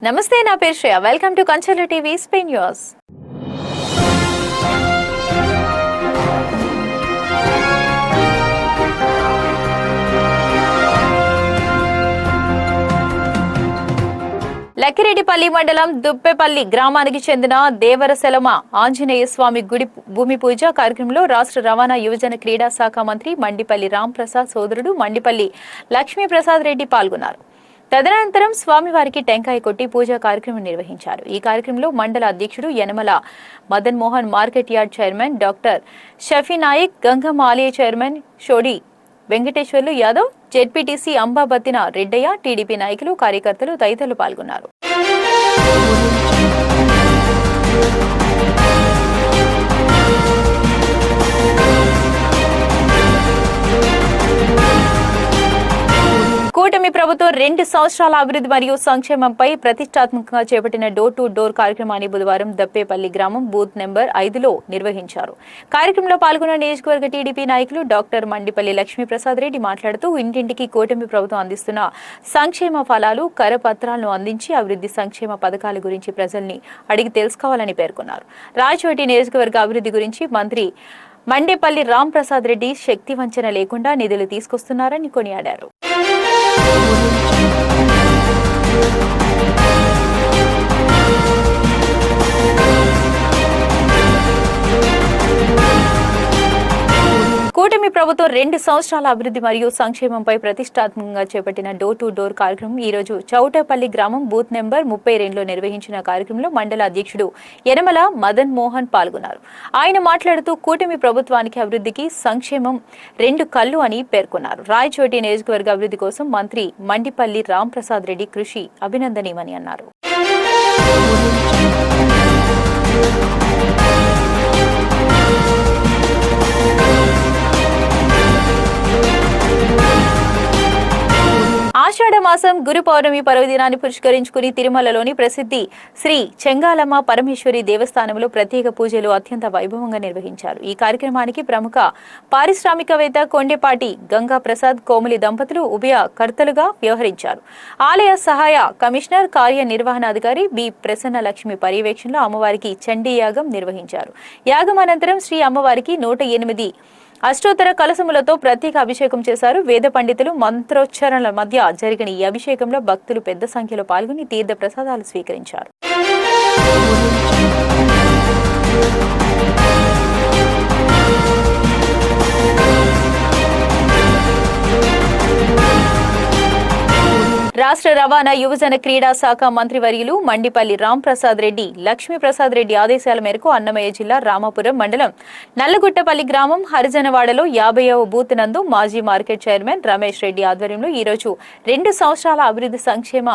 నమస్తే, నా పేరు Shreya. Welcome to Kanchela TV Spain news. Lakkireddipalli మండలం దుబ్బెపల్లి గ్రామానికి చెందిన దేవరసెలమ ఆంజనేయ స్వామి గుడి భూమి పూజ కార్యక్రమంలో రాష్ట్ర రవాణా యువజన క్రీడా శాఖ మంత్రి మండిపల్లి రాంప్రసాద్ సోదరుడు మండిపల్లి లక్ష్మీప్రసాద్ రెడ్డి పాల్గొన్నారు. తదనంతరం స్వామివారికి టెంకాయ కొట్టి పూజా కార్యక్రమం నిర్వహించారు. ఈ కార్యక్రమంలో మండల అధ్యక్షుడు Yanamala Madan Mohan, market yard chairman doctor Shafi Nayak, Gangamma ఆలయ chairman Shodi Venkateswarlu Yadav, ZPTC Ambabathina Reddaiah, TDP నాయకులు, కార్యకర్తలు తదితరులు పాల్గొన్నారు. కూటమి ప్రభుత్వం 2 సంవత్సరాల అభివృద్ధి మరియు సంక్షేమంపై ప్రతిష్టాత్మకంగా చేపట్టిన డోర్ టు డోర్ కార్యక్రమాన్ని బుధవారం దప్పేపల్లి గ్రామం బూత్ నెంబర్ 5లో నిర్వహించారు. కార్యక్రమంలో పాల్గొన్న నియోజకవర్గ టీడీపీ నాయకులు డాక్టర్ మండిపల్లి లక్ష్మీప్రసాద్ రెడ్డి మాట్లాడుతూ ఇంటింటికి కూటమి ప్రభుత్వం అందిస్తున్న సంక్షేమ ఫలాలు, కరపత్రాలను అందించి అభివృద్ధి సంక్షేమ పథకాల గురించి ప్రజల్ని అడిగి తెలుసుకోవాలని పేర్కొన్నారు. రాయచోటి నియోజకవర్గ అభివృద్ధి గురించి మంత్రి మండేపల్లి రాంప్రసాద్ రెడ్డి శక్తి వంచన లేకుండా నిధులు తీసుకొస్తున్నారని కొనియాడారు. కూటమి ప్రభుత్వం 2 సంవత్సరాల అభివృద్ధి మరియు సంక్షేమంపై ప్రతిష్టాత్మకంగా చేపట్టిన డోర్ టు డోర్ కార్యక్రమం ఈ రోజు చౌటపల్లి గ్రామం బూత్ నెంబర్ 32లో నిర్వహించిన కార్యక్రమంలో మండల అధ్యక్షుడు యనమల మదన్ మోహన్ పాల్గొన్నారు. ఆయన మాట్లాడుతూ కూటమి ప్రభుత్వానికి అభివృద్ధికి సంక్షేమం 2 కళ్ళు అని పేర్కొన్నారు. రాయచోటి నియోజకవర్గ అభివృద్ధి కోసం మంత్రి మండిపల్లి రాంప్రసాద్ రెడ్డి కృషి అభినందనీయమని అన్నారు. ఆషాఢ మాసం గురు పౌర్ణమి పర్వదినాన్ని పురస్కరించుకుని తిరుమలలోని ప్రసిద్ధి శ్రీ చెంగాలమ్మ పరమేశ్వరి దేవస్థానంలో ప్రత్యేక పూజలు అత్యంత వైభవంగా నిర్వహించారు. ఈ కార్యక్రమానికి ప్రముఖ పారిశ్రామికవేత్త కొండెపాటి గంగా ప్రసాద్ కోమలి దంపతులు ఉభయకర్తలుగా వ్యవహరించారు. ఆలయ సహాయ కమిషనర్ కార్యనిర్వహణాధికారి బి ప్రసన్న లక్ష్మి పర్యవేక్షణలో అమ్మవారికి చండీ యాగం నిర్వహించారు. యాగం అనంతరం శ్రీ అమ్మవారికి 108 అష్టోత్తర కలశములతో ప్రత్యేక అభిషేకం చేశారు. వేద పండితులు మంత్రోచ్చరణల మధ్య జరిగిన ఈ అభిషేకంలో భక్తులు పెద్ద సంఖ్యలో పాల్గొని తీర్థ ప్రసాదాలు స్వీకరించారు. రాష్ట్ర రవాణా యువజన క్రీడా శాఖ మంత్రివర్యులు మండిపల్లి రాంప్రసాద్ రెడ్డి, లక్ష్మీప్రసాద్ రెడ్డి ఆదేశాల మేరకు అన్నమయ్య జిల్లా రామాపురం మండలం నల్లగుట్టపల్లి గ్రామం హరిజనవాడలో 50వ బూత్ నందు మాజీ మార్కెట్ చైర్మన్ రమేష్ రెడ్డి ఆధ్వర్యంలో ఈ రోజు 2 సంవత్సరాల అభివృద్ధి సంక్షేమ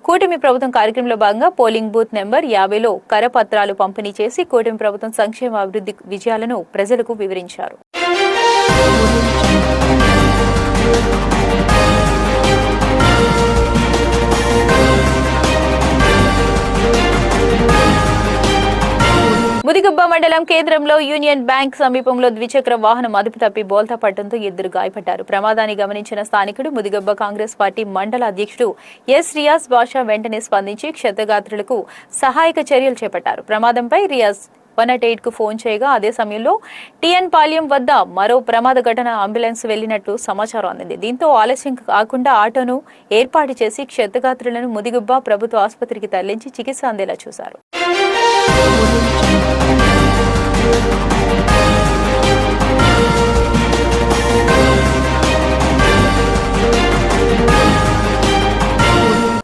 కూటమి ప్రభుత్వం కార్యక్రమంలో భాగంగా పోలింగ్ బూత్ నెంబర్ 50లో కరపత్రాలు పంపిణీ చేసి కూటమి ప్రభుత్వం సంక్షేమ అభివృద్ధి విజయాలను ప్రజలకు వివరించారు. ముదిగుబ్బ మండలం కేంద్రంలో యూనియన్ బ్యాంక్ సమీపంలో ద్విచక్ర వాహనం అదుపు తప్పి బోల్తా పడడంతో 2 గాయపడ్డారు. ప్రమాదాన్ని గమనించిన స్థానికుడు ముదిగుబ్బ కాంగ్రెస్ పార్టీ మండల అధ్యక్షుడు ఎస్ రియాజ్ బాషా వెంటనే స్పందించి క్షతగాత్రులకు సహాయక చర్యలు చేపట్టారు. ప్రమాదంపై రియాజ్ 108కు ఫోన్ చేయగా అదే సమయంలో టిఎన్ పాల్యం వద్ద మరో ప్రమాద ఘటన అంబులెన్స్ వెళ్లినట్లు సమాచారం అందింది. దీంతో ఆలస్యం కాకుండా ఆటోను ఏర్పాటు చేసి క్షతగాత్రులను ముదిగుబ్బ ప్రభుత్వ ఆసుపత్రికి తరలించి చికిత్స అందేలా చూశారు.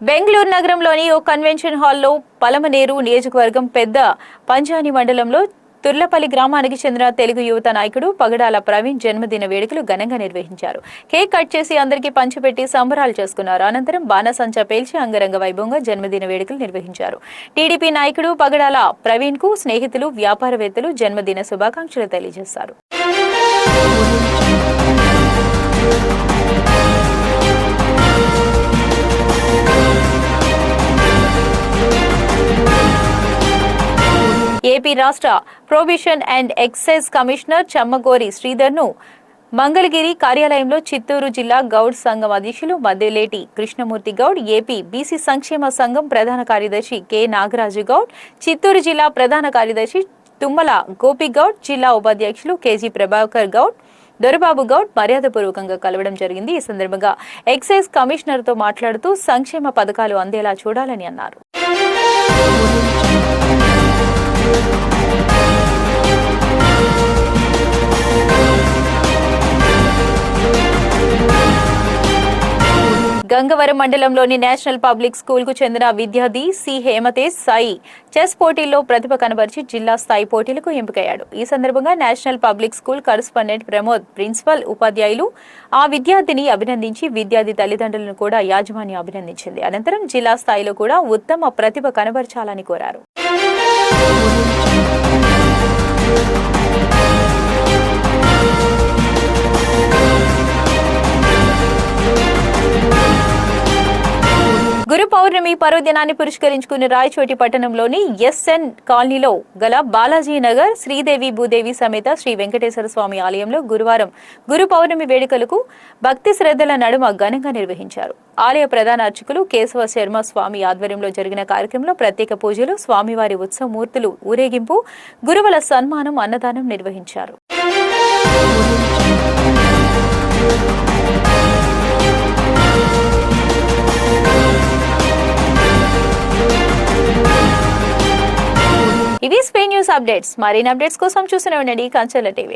బెంగళూరు నగరంలోని ఓ కన్వెన్షన్ హాల్లో పలమనేరు నియోజకవర్గం పెద్ద పంజాని మండలంలో తుర్లపల్లి గ్రామానికి చెందిన తెలుగు యువత నాయకుడు పగడాల ప్రవీణ్ జన్మదిన వేడుకలు ఘనంగా నిర్వహించారు. కేక్ కట్ చేసి అందరికీ పంచిపెట్టి సంబరాలు చేసుకున్నారు. అనంతరం బాణసంచా పేల్చి అంగరంగ వైభవంగా జన్మదిన వేడుకలు నిర్వహించారు. టీడీపీ నాయకుడు పగడాల ప్రవీణ్ కు స్నేహితులు, వ్యాపారవేత్తలు జన్మదిన శుభాకాంక్షలు తెలియజేశారు. ఏపీ రాష్ట్ర prohibition and excise commissioner Chammagori శ్రీధర్ను మంగళగిరి కార్యాలయంలో చిత్తూరు జిల్లా గౌడ్ సంఘం అధ్యక్షులు మద్దిలేటి కృష్ణమూర్తి గౌడ్, ఏపీ బీసీ సంక్షేమ సంఘం ప్రధాన కార్యదర్శి కె నాగరాజు గౌడ్, చిత్తూరు జిల్లా ప్రధాన కార్యదర్శి తుమ్మల గోపి గౌడ్, జిల్లా ఉపాధ్యక్షులు కేజీ ప్రభాకర్ గౌడ్, దొరబాబు గౌడ్ మర్యాదపూర్వకంగా కలవడం జరిగింది. ఈ సందర్భంగా ఎక్సైజ్ కమిషనర్ తో మాట్లాడుతూ సంక్షేమ పథకాలు అందేలా చూడాలని అన్నారు. గంగవరం మండలంలోని నేషనల్ పబ్లిక్ స్కూల్ కు చెందిన విద్యార్థి సి హేమతేజ్ సాయి చెస్ పోటీల్లో ప్రతిభ కనబరిచి జిల్లా స్థాయి పోటీలకు ఎంపికయ్యాడు. ఈ సందర్భంగా national public school correspondent Pramod, principal, ఉపాధ్యాయులు ఆ విద్యార్థిని అభినందించి విద్యార్థి తల్లిదండ్రులను కూడా యాజమాన్యం అభినందించింది. అనంతరం జిల్లా స్థాయిలో కూడా ఉత్తమ ప్రతిభ కనబరచాలని కోరారు. గురు పౌర్ణమి పర్వదినాన్ని పురస్కరించుకుని రాయచోటి పట్టణంలోని ఎస్ఎన్ కాలనీలో గల బాలాజీ నగర్ శ్రీదేవి భూదేవి సమేత శ్రీ వెంకటేశ్వర స్వామి ఆలయంలో గురువారం గురు పౌర్ణమి వేడుకలకు భక్తి శ్రద్ధల నడుమ ఘనంగా నిర్వహించారు. ఆలయ ప్రధాన అర్చకులు కేశవ శర్మ స్వామి ఆధ్వర్యంలో జరిగిన కార్యక్రమంలో ప్రత్యేక పూజలు, స్వామివారి ఉత్సవమూర్తులు ఊరేగింపు, గురువుల సన్మానం, అన్నదానం నిర్వహించారు. ఇవి స్పెయిన్ న్యూస్ అప్డేట్స్. మరిన్ని అప్డేట్స్ కోసం చూస్తూనే ఉండండి కంచెల టీవీ.